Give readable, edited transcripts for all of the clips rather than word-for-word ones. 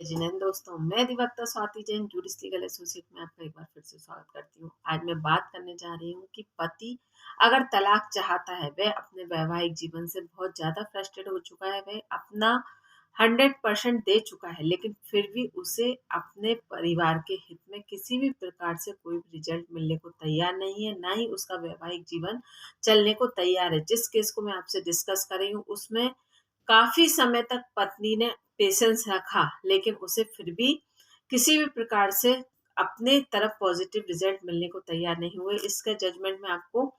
जी नमस्कार दोस्तों, मैं अधिवक्ता स्वाति जैन जूडिस लीगल एसोसिएट में आपका एक बार फिर से स्वागत करती हूँ। आज मैं बात करने जा रही हूँ कि पति अगर तलाक चाहता है, वह अपने वैवाहिक जीवन से बहुत ज़्यादा फ्रस्ट्रेट हो चुका है, वह अपना 100% दे चुका है, लेकिन फिर भी उसे अपने परिवार के हित में किसी भी प्रकार से कोई भी रिजल्ट मिलने को तैयार नहीं है, ना ही उसका वैवाहिक जीवन चलने को तैयार है। जिस केस को मैं आपसे डिस्कस कर रही हूँ, उसमें काफ़ी समय तक पत्नी ने पेशेंस रखा, लेकिन उसे फिर भी किसी भी प्रकार से अपने तरफ पॉजिटिव रिजल्ट मिलने को तैयार नहीं हुए। इसका जजमेंट मैं आपको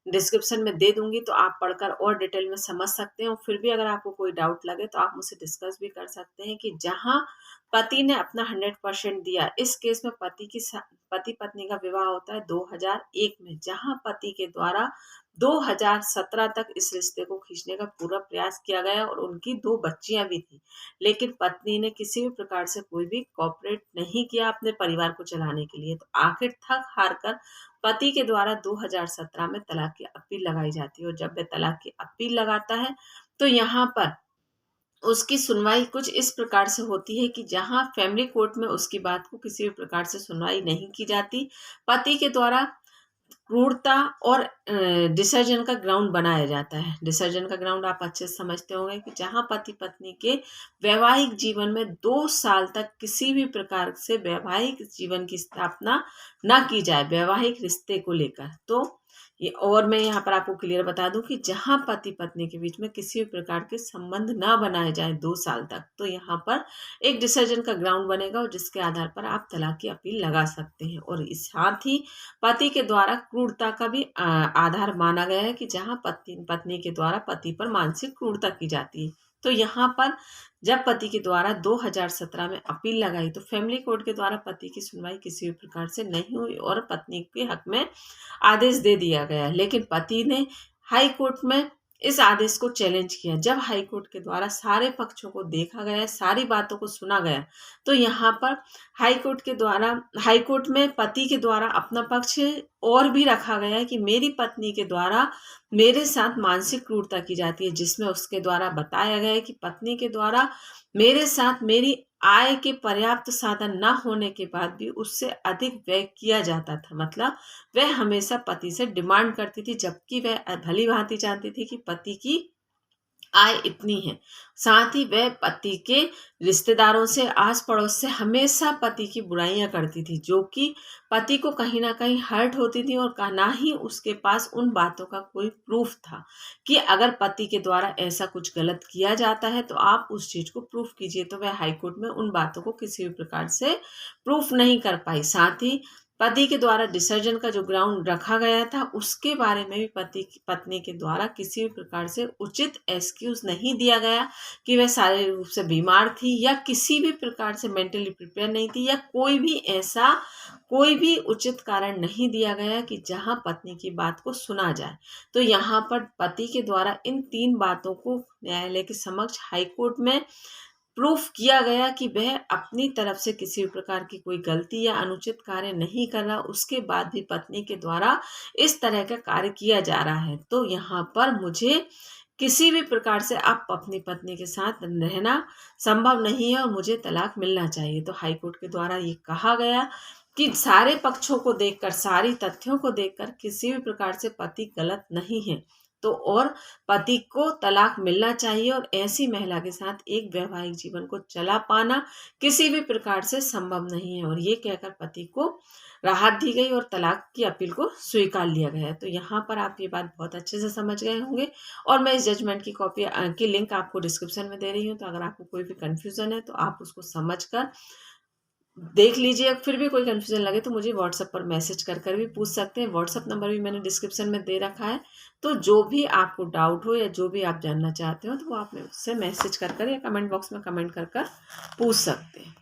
डिस्क्रिप्शन में दे दूँगी, तो आप पढ़कर और डिटेल में समझ सकते हैं। और फिर भी अगर आपको कोई डाउट लगे तो आप मुझसे डिस्कस भी कर सकते हैं कि जहाँ पति ने अपना 100% दिया, इस केस में पति-पत्नी का विवाह होता है 2001 में, जहाँ पति के द्वारा 2017 तक इस रिश्ते को खींचने का पूरा प्रयास किया गया और उनकी 2 बच्चियाँ भी थी। लेकिन पत्नी ने किसी भी प्रकार से कोई भी कोऑपरेट नहीं किया अपने परिवार को चलाने के लिए। तो आखिर थक हार कर पति के द्वारा 2017 में तलाक की अपील लगाई जाती है, और जब वह तलाक की अपील लगाता है, तो यहाँ पर उसकी सुनवाई कुछ इस प्रकार से होती है कि जहाँ फैमिली कोर्ट में उसकी बात को किसी भी प्रकार से सुनवाई नहीं की जाती, पति के द्वारा क्रूरता और डिसर्जन का ग्राउंड बनाया जाता है। डिसर्जन का ग्राउंड आप अच्छे से समझते होंगे कि जहाँ पति-पत्नी के वैवाहिक जीवन में 2 साल तक किसी भी प्रकार से वैवाहिक जीवन की स्थापना ना की जाए, वैवाहिक रिश्ते को लेकर। तो ये, और मैं यहाँ पर आपको क्लियर बता दूँ कि जहाँ पति-पत्नी के बीच में किसी भी प्रकार के संबंध ना बनाए जाएँ 2 साल तक, तो यहाँ पर एक डिसर्जन का ग्राउंड बनेगा, और जिसके आधार पर आप तलाक की अपील लगा सकते हैं। और इस साथ ही पति के द्वारा क्रूरता का भी आधार माना गया है कि जहाँ पत्नी के द्वारा पति पर मानसिक क्रूरता की जाती है। तो यहाँ पर जब पति के द्वारा 2017 में अपील लगाई, तो फैमिली कोर्ट के द्वारा पति की सुनवाई किसी भी प्रकार से नहीं हुई और पत्नी के हक में आदेश दे दिया गया। लेकिन पति ने हाई कोर्ट में इस आदेश को चैलेंज किया। जब हाई कोर्ट के द्वारा सारे पक्षों को देखा गया, सारी बातों को सुना गया, तो यहाँ पर हाई कोर्ट में पति के द्वारा अपना पक्ष और भी रखा गया है कि मेरी पत्नी के द्वारा मेरे साथ मानसिक क्रूरता की जाती है, जिसमें उसके द्वारा बताया गया है कि पत्नी के द्वारा मेरे साथ मेरी आय के पर्याप्त साधन न होने के बाद भी उससे अधिक व्यय किया जाता था। मतलब वह हमेशा पति से डिमांड करती थी, जबकि वह भली भांति जानती थी कि पति की आय इतनी है। साथ ही वह पति के रिश्तेदारों से, आस पड़ोस से हमेशा पति की बुराइयां करती थी, जो कि पति को कहीं ना कहीं हर्ट होती थी, और ना ही उसके पास उन बातों का कोई प्रूफ था कि अगर पति के द्वारा ऐसा कुछ गलत किया जाता है तो आप उस चीज को प्रूफ कीजिए। तो वह हाईकोर्ट में उन बातों को किसी भी प्रकार से प्रूफ नहीं कर पाई। साथ ही पति के द्वारा डिसर्जन का जो ग्राउंड रखा गया था, उसके बारे में भी पत्नी के द्वारा किसी भी प्रकार से उचित एक्सक्यूज नहीं दिया गया कि वह शारीरिक रूप से बीमार थी, या किसी भी प्रकार से मेंटली प्रिपेयर नहीं थी, या कोई भी उचित कारण नहीं दिया गया कि जहां पत्नी की बात को सुना जाए। तो यहाँ पर पति के द्वारा इन 3 बातों को न्यायालय के समक्ष हाईकोर्ट में प्रूफ किया गया कि वह अपनी तरफ से किसी भी प्रकार की कोई गलती या अनुचित कार्य नहीं कर रहा, उसके बाद भी पत्नी के द्वारा इस तरह का कार्य किया जा रहा है। तो यहाँ पर मुझे किसी भी प्रकार से आप अपनी पत्नी के साथ रहना संभव नहीं है और मुझे तलाक मिलना चाहिए। तो हाईकोर्ट के द्वारा ये कहा गया कि सारे पक्षों को देखकर, सारी तथ्यों को देखकर किसी भी प्रकार से पति गलत नहीं है, तो और पति को तलाक मिलना चाहिए, और ऐसी महिला के साथ एक वैवाहिक जीवन को चला पाना किसी भी प्रकार से संभव नहीं है। और ये कहकर पति को राहत दी गई और तलाक की अपील को स्वीकार लिया गया। तो यहाँ पर आप ये बात बहुत अच्छे से समझ गए होंगे, और मैं इस जजमेंट की कॉपी की लिंक आपको डिस्क्रिप्शन में दे रही हूँ। तो अगर आपको कोई भी कंफ्यूजन है तो आप उसको समझकर देख लीजिए। फिर भी कोई कन्फ्यूजन लगे तो मुझे व्हाट्सएप पर मैसेज कर भी पूछ सकते हैं। व्हाट्सएप नंबर भी मैंने डिस्क्रिप्शन में दे रखा है। तो जो भी आपको डाउट हो या जो भी आप जानना चाहते हो, तो वो आप मुझसे मैसेज कर या कमेंट बॉक्स में कमेंट कर पूछ सकते हैं।